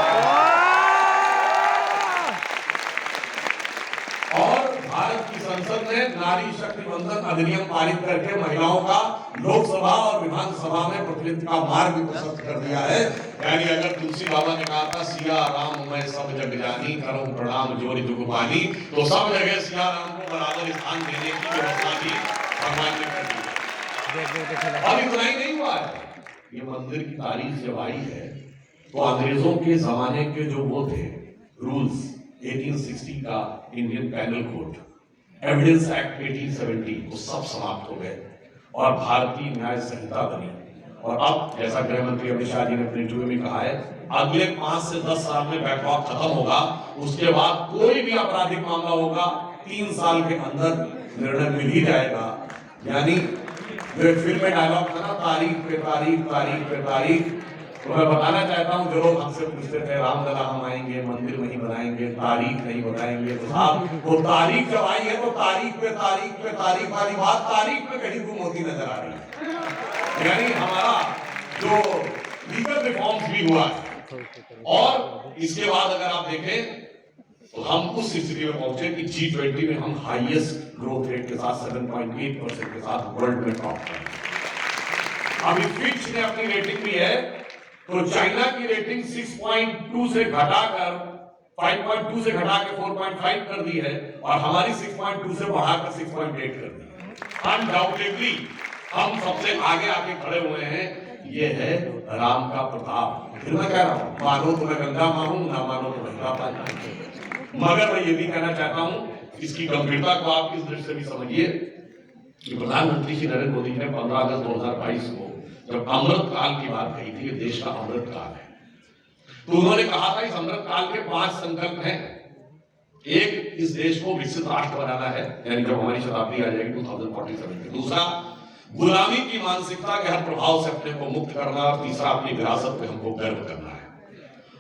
और भारत की संसद ने नारी शक्ति बंधन अधिनियम पारित करके महिलाओं का लोकसभा और विधानसभा में प्रतिनिधित्व का मार्ग भी प्रशस्त कर दिया है। यानी अगर तुलसी बाबा ने कहा था सिया राम मैं सब जग जानी करूं प्रणाम जोरी जुगुपानी, तो सब जगह सिया राम को बराबर स्थान देने की व्यवस्था भी भगवान ने कर दी। और इतना ही नहीं हुआ है, ये मंदिर की तारीख जब आई है तो अंग्रेजों के जमाने के जो वो थे रूल्स 1860 का Indian panel code, evidence act 1870 वो सब समाप्त हो गए और भारतीय न्याय संहिता बनी। और अब जैसा गृह मंत्री अमित शाह जी ने अपने इंटरव्यू में कहा है, अगले 5 से 10 साल में बैकलॉग खत्म होगा, उसके बाद कोई भी आपराधिक मामला होगा 3 साल के अंदर निर्णय मिल ही जाएगा। यानी जो फिल्म में डायलॉग था ना, तारीख पे तारीख तारीख पे तारीख, तो मैं बताना चाहता हूँ जो लोग हमसे पूछते थे रामलला हम आएंगे मंदिर नहीं बनाएंगे तारीख नहीं बताएंगे, तो साहब वो तारीख जब आई है तो तारीख पे तारीख वाली बात तारीख पे कहीं गुम होती नजर आ रही है। यानी हमारा जो लीगल रिफॉर्म्स भी हुआ है और इसके बाद अगर आप देखें तो हम उस स्थिति में पहुंचे कि G20 में हम हाईएस्ट ग्रोथ रेट के साथ 7.8% के साथ वर्ल्ड में टॉप पर। अभी फिच ने अपनी रेटिंग भी है तो चाइना की रेटिंग 6.2 से घटाकर 5.2 से घटा के 4.5 कर दी है और हमारी 6.2 से बढ़ाकर 6.8 कर दी है। अनडाउटेडली हम सबसे आगे आके खड़े हुए हैं, ये है राम का प्रताप। फिर मैं कह रहा हूं मानो तो मैं गंगा मां हूं, ना मानो तो मैं पानी। मगर मैं ये भी कहना चाहता हूं इसकी गंभीरता को आप इस दृष्टि से भी समझिए कि प्रधानमंत्री श्री नरेंद्र मोदी जी ने 15 अगस्त 2022 को जब अमृत काल की बात कही थी, ये देश का अमृत काल है, तो उन्होंने कहा था इस अमृत काल के 5 संकल्प हैं। एक, इस देश को विकसित राष्ट्र बनाना है, यानी जब हमारी शताब्दी आ जाएगी 2047 में। दूसरा, गुलामी की मानसिकता के हर प्रभाव से अपने को मुक्त करना। और तीसरा, अपनी विरासत पे हमको गर्व करना है।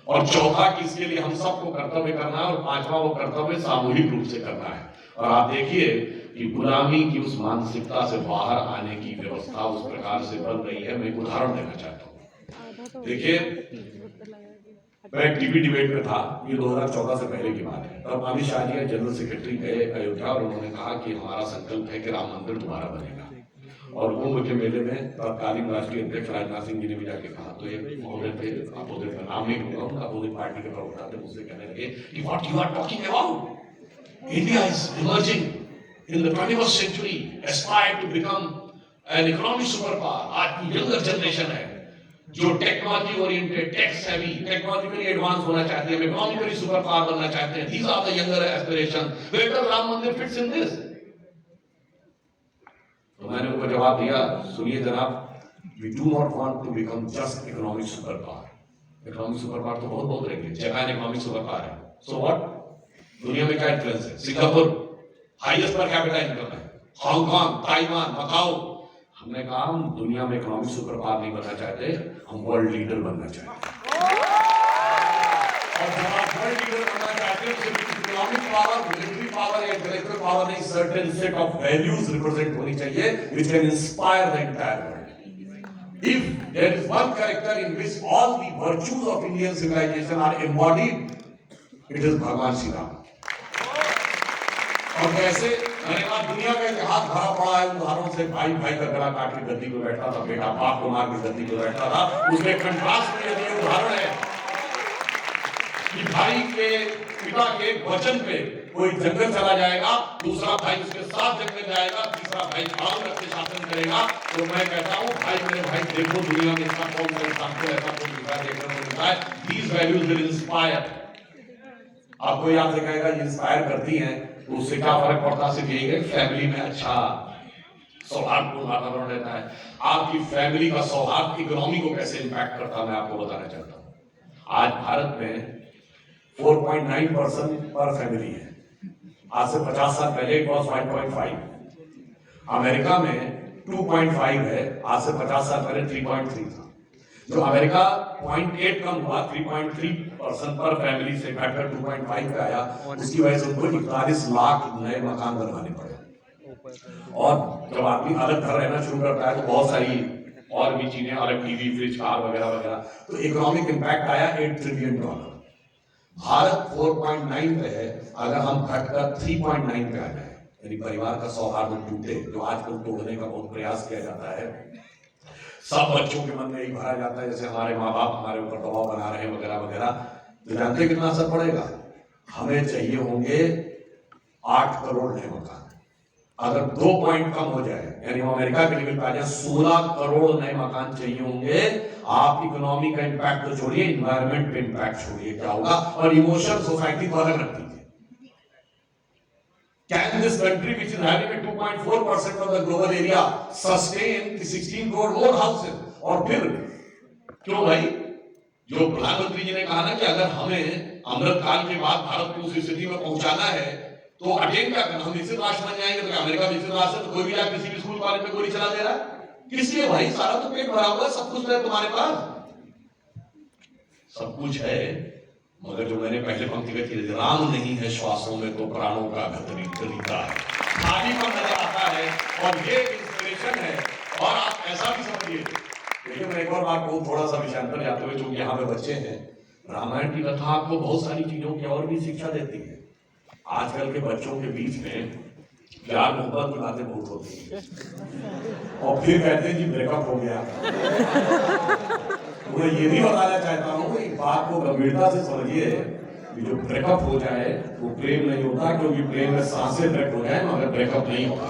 और चौथा, कि इसके लिए हम सबको कर्तव्य करना है। और पांचवा, वो कर्तव्य सामूहिक रूप से करना है। और आप देखिए कि गुलामी की उस मानसिकता से बाहर आने की व्यवस्था उस प्रकार से बन रही है। मैं एक उदाहरण देना चाहता हूँ। देखिए, मैं एक टीवी डिबेट में था, ये 2014 से पहले की बात है। तब अमित शाह जी जनरल सेक्रेटरी गए अयोध्या और उन्होंने कहा कि हमारा संकल्प है कि राम मंदिर दोबारा बनेगा। और कुंभ के मेले में तत्कालीन राष्ट्रीय अध्यक्ष राजनाथ सिंह जी ने भी जाके कहा, तो एक महोदय थे, अपोजिट का नाम नहीं लूंगा, उनका अपोजिट पार्टी के प्रवक्ता थे, मुझसे कहने लगे कि what you are talking about, India is emerging in the 21st century, aspire to become an economic superpower। आज की यंगर जनरेशन है जो technology oriented, tech savvy, technologically advance होना चाहते हैं, इकोनॉमिकली सुपर पावर बनना चाहते हैं। These are the younger aspirations। Where does Ram मंदिर fits in this? तो मैंने उनको जवाब दिया, सुनिए जनाब, we do not want to become just economic superpower। Economic super power तो बहुत रहेंगे, जापान इकोनॉमिक सुपर पावर है, so what? दुनिया में क्या इन्फ्लुएंस है? Singapore highest per capita income है, हांगकांग, ताइवान, मकाओ। हमने कहा हम दुनिया में इकोनॉमिक सुपर पावर नहीं बनना चाहते, हम वर्ल्ड लीडर बनना चाहते हैं। और जब आप वर्ल्ड लीडर बनना चाहते हैं, सिर्फ इकोनॉमिक पावर, मिलिट्री पावर या इंटेलेक्चुअल पावर नहीं, certain set of values represent होनी चाहिए which can inspire the entire world. If there is one character in which all the virtues of Indian civilization are embodied, it is भगवान श्री राम। और कैसे? मैंने कहा दुनिया का इतिहास भरा पड़ा है उदाहरणों से। भाई भाई का गला काट के गद्दी पे बैठता था, बेटा बाप को मार के गद्दी पे बैठता था। उसके कंट्रास्ट में यदि उदाहरण है कि भाई के पिता के वचन पे कोई जंगल चला जाएगा, दूसरा भाई उसके साथ जंगल जाएगा, तीसरा भाई भाव रख के शासन करेगा, तो मैं कहता हूँ भाई मेरे भाई देखो दुनिया में इसका कौन सा इंसान को ऐसा कोई देखने को मिलता है। These values will inspire। आपको याद से कहेगा इंस्पायर करती हैं, तो उससे क्या फर्क पड़ता है? सिर्फ यही है फैमिली में अच्छा सौहार्दपूर्ण वातावरण रहता है। आपकी फैमिली का सौहार्द इकोनॉमी को कैसे इंपैक्ट करता है मैं आपको बताना चाहता हूं। आज भारत में 4.9% पर फैमिली है। आज से 50 साल पहले इट वॉज 5.5। अमेरिका में 2.5 है, आज से 50 साल पहले 3.3 था। जो अमेरिका 0.8 कम हुआ, 3.3% पर फैमिली से घटकर 2.5 पे आया, उसकी वजह से उनको 41 लाख नए मकान बनवाने पड़े। और जब आदमी अलग घर रहना शुरू करता है तो बहुत सारी और भी चीजें, अलग टीवी, फ्रिज, कार वगैरह वगैरह, तो इकोनॉमिक इंपैक्ट आया $8 ट्रिलियन। भारत 4.9 पे है, अगर हम घटकर 3.9 पे आ जाए, यानी परिवार का सौहार्द टूटे, जो आजकल तोड़ने का बहुत प्रयास किया जाता है, सब बच्चों के मन में यही भरा जाता है जैसे हमारे माँ बाप हमारे ऊपर दबाव बना रहे हैं वगैरह वगैरह, तो जानते कितना असर पड़ेगा? हमें चाहिए होंगे 8 करोड़ नए मकान। अगर 2 पॉइंट कम हो जाए, यानी हम अमेरिका के लेवल पे आ जाए, 16 करोड़ नए मकान चाहिए होंगे। आप इकोनॉमी का इंपैक्ट तो छोड़िए, इन्वायरमेंट पे इंपैक्ट छोड़िए, क्या होगा? और इमोशन सोसाइटी को अलग रखती है। Can this country, which is having a 2.4% of the global area, sustain 16 crore more houses? और फिर क्यों भाई, जो प्रधानमंत्री जी ने कहा ना कि अगर हमें अमृत काल के बाद भारत को उस स्थिति में पहुंचाना है तो अटेन क्या करना, हम विकसित राष्ट्र बन जाएंगे। तो अमेरिका विकसित राष्ट्र है तो कोई भी आप किसी भी स्कूल कॉलेज में गोली चला दे रहा है, किस लिए भाई? सारा तो पेट भरा हुआ है, सब कुछ है तुम्हारे पास, सब कुछ है, मगर जो मैंने पहले पंक्ति में थी, राम नहीं है श्वासों में तो प्राणों का गरीता है, खाली पर नजर आता है। और ये इंस्पिरेशन है। और आप ऐसा भी समझिए, देखिए मैं एक और बात कहूं, थोड़ा सा विषयांतर जाते हुए, जो यहाँ पे बच्चे हैं, रामायण की कथा आपको बहुत सारी चीजों की और भी शिक्षा देती है। आजकल के बच्चों के बीच में प्यार मोहब्बत की बातें बहुत होती है, और फिर कहते हैं जी ब्रेकअप हो गया। तो मैं ये भी बताना चाहता हूँ, एक बात को गंभीरता से समझिए कि जो ब्रेकअप हो जाए वो प्रेम नहीं होता, क्योंकि प्रेम में सांसें ब्रेक हो जाए मगर ब्रेकअप नहीं होता।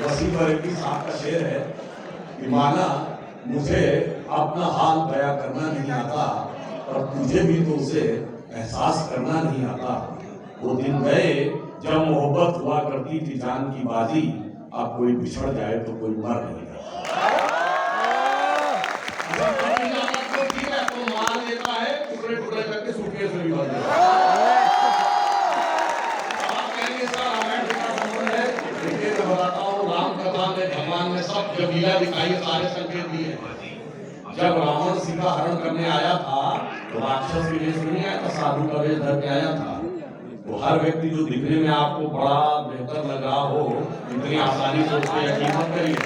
वसीम बरेली साहब का शेर है कि माना मुझे अपना हाल बयां करना नहीं आता, और तुझे भी तो उसे एहसास करना नहीं आता। वो दिन गए जब मोहब्बत हुआ करती थी जान की बाजी, अब कोई बिछड़ जाए तो कोई मर नहीं जाता। तो मार देता है, टुकड़े टुकड़े करके सूटकेस में भर देता है। आप कहेंगे सर रामायण का संबंध है, देखिए मैं बताता हूँ, राम कथा में भगवान ने सब जब लीला दिखाई, सारे संकेत दिए। जब रावण सीता हरण करने आया था तो राक्षस के वेश में नहीं आया था, साधु का वेश धर के आया था। तो हर व्यक्ति जो दिखने में आपको बड़ा बेहतर लग रहा हो, इतनी आसानी से उसको यकीन मत करिए।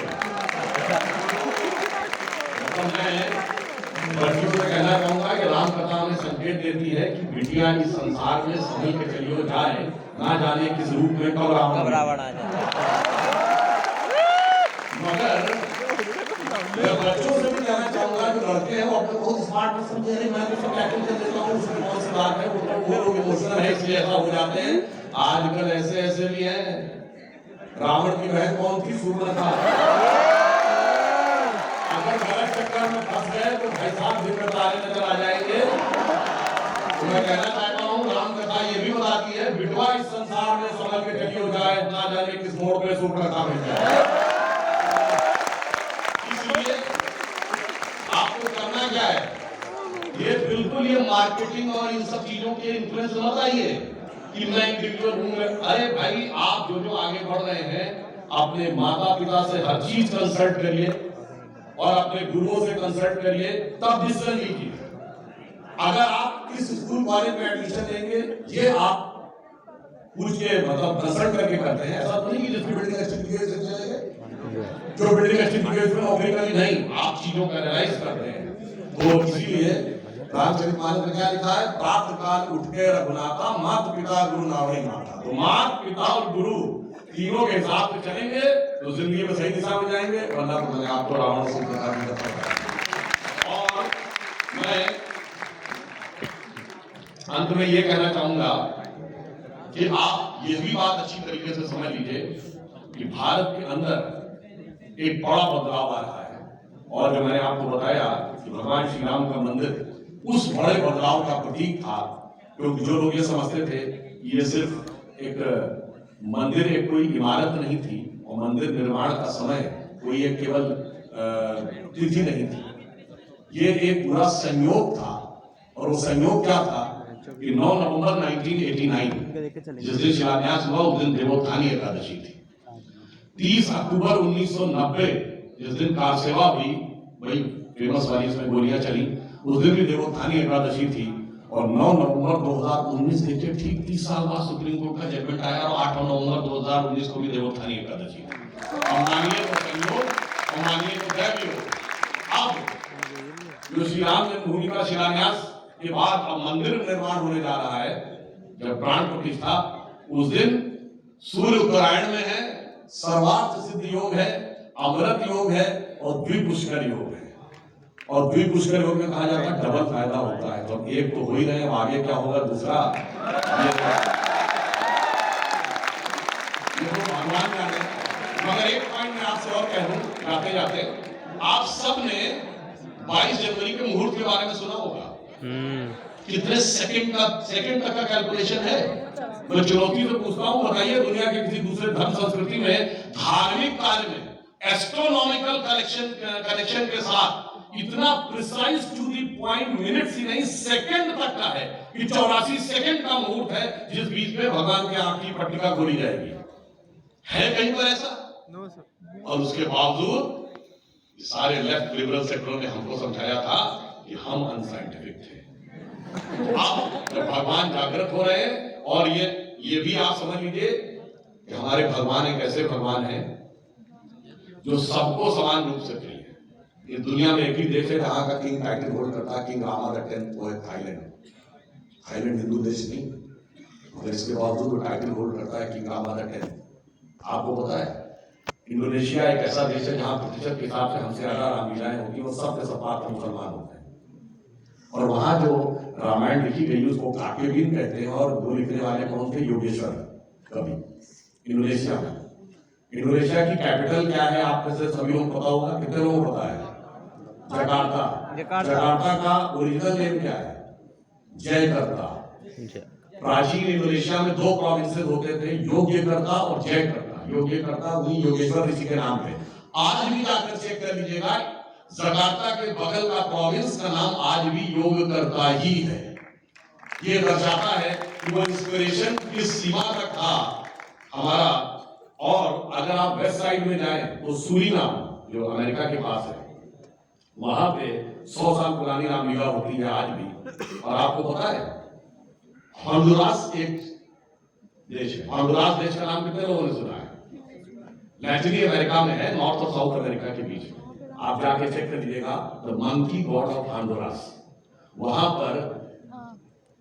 मैं बच्चियों से कहना चाहूंगा कि राम कथा में संकेत देती है कि बिटिया इस संसार में संभल के चलियो जाए, ना जाने किस रूप में कब रावण आ जाए। मगर बच्चों से भी कहना चाहूंगा जो लड़के हैं वो अपने बहुत स्मार्ट में समझे, नहीं मैं तो सब एक्टिंग कर देता हूँ, उसमें कौन सी बात है, वो लोग इमोशनल है इसलिए ऐसा हो जाते हैं। आजकल ऐसे ऐसे भी हैं, रावण की बहन कौन थी? सूर्पनखा। अगर गलत चक्कर में फंस गए तो भाई साहब जिम्मेदारी नजर आ जाएंगे। तो मैं कहना चाहता हूँ, राम कथा ये भी बताती है, बिटवा इस संसार में संभल के चली हो जाए, ना जाने किस मोड़ पे सूर्पनखा मिल जाए। आपको करना क्या है? ये बिल्कुल ये मार्केटिंग और इन सब चीजों के इन्फ्लुएंस मत आइए कि मैं इंडिविजुअल हूं। अरे भाई, आप जो आगे बढ़ रहे हैं, अपने माता पिता से हर चीज कंसल्ट करिए और अपने गुरुओं से कंसल्ट करिए, तब डिसीजन लीजिए। अगर आप किस स्कूल कॉलेज में एडमिशन लेंगे, ये आप पूछ के मतलब कंसल्ट करके करते हैं। ऐसा तो नहीं कि जिसकी बिल्डिंग अच्छी दिखे चलेंगे, जो बिल्डिंग अच्छी दिखे उसमें नौकरी करी नहीं। आप चीजों का एनालाइज करते हैं। तो इसीलिए रामचरितमानस में क्या लिखा है? प्रातः काल उठ के रघुनाथा, माता पिता गुरु नावड़ी माता। तो माता पिता और गुरु तीनों के हिसाब से चलेंगे तो जिंदगी में सही दिशा में जाएंगे, वरना तो मैंने आपको रावण से बताया। और मैं अंत में ये कहना चाहूंगा कि आप ये भी बात अच्छी तरीके से समझ लीजिए कि भारत के अंदर एक बड़ा बदलाव आ रहा है। और जो मैंने आपको बताया कि भगवान श्री राम का मंदिर उस बड़े बदलाव का प्रतीक था, क्योंकि जो लोग ये समझते थे ये सिर्फ एक मंदिर, एक कोई इमारत नहीं थी, और मंदिर निर्माण का समय कोई एक केवल तिथि नहीं थी, ये एक पूरा संयोग था। और वो संयोग क्या था कि 9 नवंबर 1989 जिस दिन शिलान्यास हुआ उस दिन देवोत्थानी एकादशी थी। 30 अक्टूबर 1990 जिस दिन कार सेवा हुई, वही फेमस वाली इसमें गोलियां चली, उस दिन भी देवोत्थानी एकादशी थी। और 9 नवंबर 2019 देखिए ठीक 30 साल बाद सुप्रीम कोर्ट का जजमेंट आया और 8 नवंबर 2019 को भी देवोत्थानी एकादशी थी। और मानिए तो संयोग और मानिए तो दैवयोग। अब जो श्री राम जन्मभूमि का शिलान्यास के बाद अब मंदिर निर्माण होने जा रहा है, जब प्राण प्रतिष्ठा, उस दिन सूर्य उत्तरायण में है, सर्वार्थ सिद्ध योग है, अमृत योग है और द्विपुष्कर योग है। और द्विपुष्कर योग में कहा जाता है डबल फायदा होता है, तो एक तो हो ही रहे, आगे क्या होगा दूसरा ये तो भगवान जाने। मगर एक पॉइंट मैं आपसे और कह दूं जाते जाते, आप सबने 22 जनवरी के मुहूर्त के बारे में सुना होगा। कितने सेकंड तक का कैलकुलेशन है। मैं चुनौती से पूछता हूं, बताइए दुनिया के किसी दूसरे धर्म संस्कृति में धार्मिक कार्य में एस्ट्रोनॉमिकल कनेक्शन के साथ इतना precise to the point minutes ही नहीं सेकंड तक का है कि 84 सेकंड का मुहूर्त है जिस बीच में भगवान की आंख की पट्टिका खोली जाएगी। है कहीं पर ऐसा? और उसके बावजूद सारे लेफ्ट लिबरल सेक्टरों ने हमको समझाया था कि हम अनसाइंटिफिक थे। अब जब भगवान जागृत हो रहे हैं, और ये भी आप समझ लीजिए कि हमारे भगवान एक ऐसे भगवान हैं जो सबको समान रूप से प्रिय है। इस दुनिया में एक ही देश है जहां का किंग टाइटल होल्ड करता है, किंग रामा द 10th, वो है थाईलैंड। थाईलैंड हिंदू देश नहीं, मगर इसके बावजूद वो टाइटल होल्ड करता है किंग रामा द 10th। आपको पता है इंडोनेशिया एक ऐसा देश है जहां प्रतिशत के हिसाब से हमसे ज्यादा रामलीलाएं होती है, वो सबके सब पाक मुसलमान होते हैं। और वहां जो रामायण लिखी गई उसको काव्यबीन कहते हैं, और वो लिखने वाले कौन थे? योगेश्वर कवि, इंडोनेशिया में। इंडोनेशिया की कैपिटल क्या है आप में से सभी लोगों को पता होगा? कितने लोगों को पता है? जकार्ता। जकार्ता का ओरिजिनल नेम क्या है? जयकर्ता। प्राचीन इंडोनेशिया में 2 प्रोविंसेस होते थे, योग्यकर्ता और जयकर्ता। योग्यकर्ता वही योगेश्वर ऋषि के नाम पे। आज भी जाकर चेक कर लीजिएगा, जकार्ता के बगल का प्रोविंस का नाम आज भी योगकर्ता ही है। ये दर्शाता है कि वो इंस्पिरेशन किस सीमा तक था हमारा। और अगर आप वेस्ट साइड में जाएं तो सूरीनाम जो अमेरिका के पास है, वहां पे 100 साल पुरानी रामलीला होती है आज भी। और आपको पता है होंडुरास एक देश है। होंडुरास देश का नाम कितने लोगों ने सुना है? लैटिनी अमेरिका में है, नॉर्थ और साउथ अमेरिका के बीच में। आप जाके चेक कर लीजिएगा, the monkey God of Honduras. वहां पर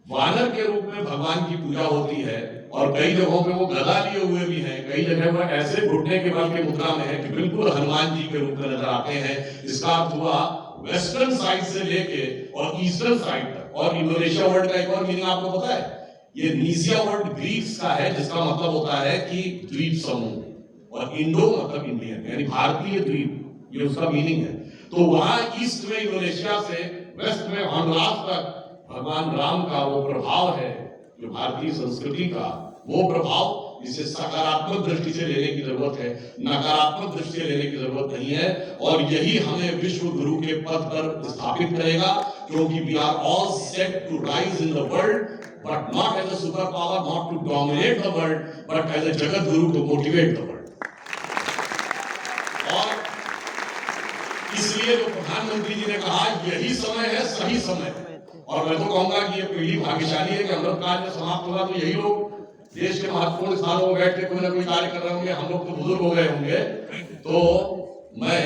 वानर के रूप में भगवान की पूजा होती है, और कई जगहों पे वो गदा लिए हुए भी हैं, कई जगह पर ऐसे घुटने के बल के मुद्रा में है कि बिल्कुल हनुमान जी के रूप में नजर आते हैं। इसका अर्थ हुआ वेस्टर्न साइड से लेके और ईस्टर्न साइड तक। और इंडोनेशिया वर्ड का एक और मीनिंग आपको पता है? ये नीसिया वर्ड ग्रीक्स का है, जिसका मतलब होता है कि द्वीप समूह, और इंडो मतलब इंडियन, यानी भारतीय द्वीप, ये उसका मीनिंग है। तो वहां ईस्ट में इंडोनेशिया से वेस्ट में होंडुरास तक भगवान राम का वो प्रभाव है, जो भारतीय संस्कृति का वो प्रभाव, जिसे सकारात्मक दृष्टि से लेने की जरूरत है, नकारात्मक दृष्टि से लेने की जरूरत नहीं है। और यही हमें विश्व गुरु के पद पर स्थापित करेगा, क्योंकि we are all set to rise in the world, but not as a super power, not to dominate the world, but as a jagat guru to motivate the world. और इसलिए जो प्रधानमंत्री जी ने कहा यही समय है, सही समय है। और मैं तो कहूंगा कि ये पीढ़ी भाग्यशाली है कि अमृतकाल जब समाप्त होगा तो यही लोग देश के महत्वपूर्ण स्थानों में बैठ के कोई ना कोई कार्य कर रहे होंगे। हम लोग तो बुजुर्ग हो गए होंगे। तो मैं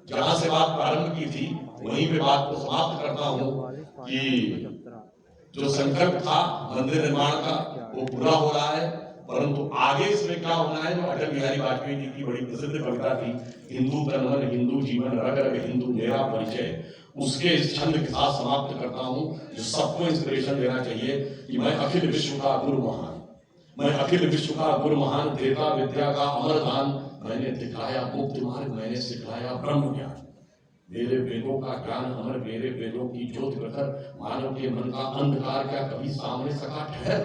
जहां से बात प्रारंभ की थी वहीं पे बात को समाप्त करता हूं कि जो संकल्प था मंदिर निर्माण का वो पूरा हो रहा है, परंतु आगे इसमें क्या होना है, जो अटल बिहारी वाजपेयी जी की बड़ी प्रसिद्ध कविता थी, हिंदू तन मन हिंदू जीवन रग रग हिंदू मेरा परिचय, उसके इस छंद के साथ समाप्त करता हूं, जो सबको इंस्पिरेशन देना चाहिए कि मैं अखिल विश्व का गुरु महान, मैं अखिल विश्व का गुरु महान, देता विद्या का अमर दान, मैंने दिखाया मुक्ति मार्ग, मैंने सिखाया ब्रह्म ज्ञान। मेरे वेदों का ज्ञान अमर, मेरे वेदों की ज्योति प्रखर, मानव के मन का अंधकार क्या कभी सामने सका ठहर।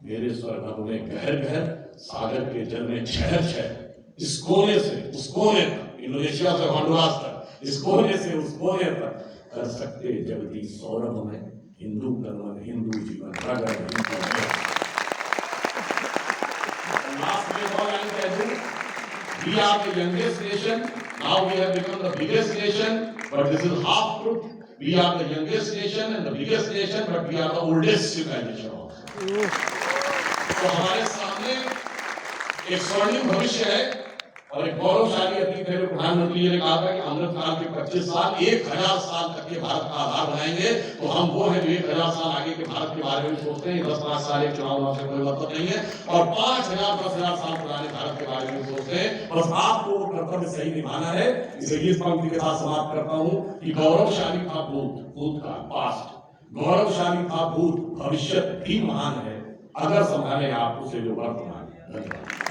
मेरे स्वर में गहर गहर, सागर के जल में छहर छहर। इस कोने से उस कोने तक, इंडोनेशिया से होंडुरास तक, इस कोने से उस कोने तक कर सकते जगती सौरभ में हिंदू कर्म, हिंदू जीवन, प्रगट हिंदू। लास्ट में all I can do, we are the youngest nation. Now we have become the biggest nation, but this is half truth. We are the youngest nation and the biggest nation, but we are the oldest civilization also. तो हमारे सामने एक स्वर्णिम भविष्य है और एक गौरवशाली अतीत है। प्रधानमंत्री जी ने कहा था कि अमृत काल के 25 साल 1000 साल तक के भारत का आधार बनाएंगे। तो हम वो हैं जो 1000 साल आगे के भारत के बारे में सोचते हैं। 10-5 साल एक चुनाव से कोई मतलब नहीं है और 5000-10,000 साल पुराने भारत के बारे में सोचते हैं। बस आपको वो कर्तव्य सही निभाना है। इसलिए इस पंक्ति के साथ समाप्त करता हूँ कि गौरवशाली था भूत का पास्ट, गौरवशाली था भूत, भविष्य भी महान है अगर संभाले आप उसे जो वर्तमान। धन्यवाद।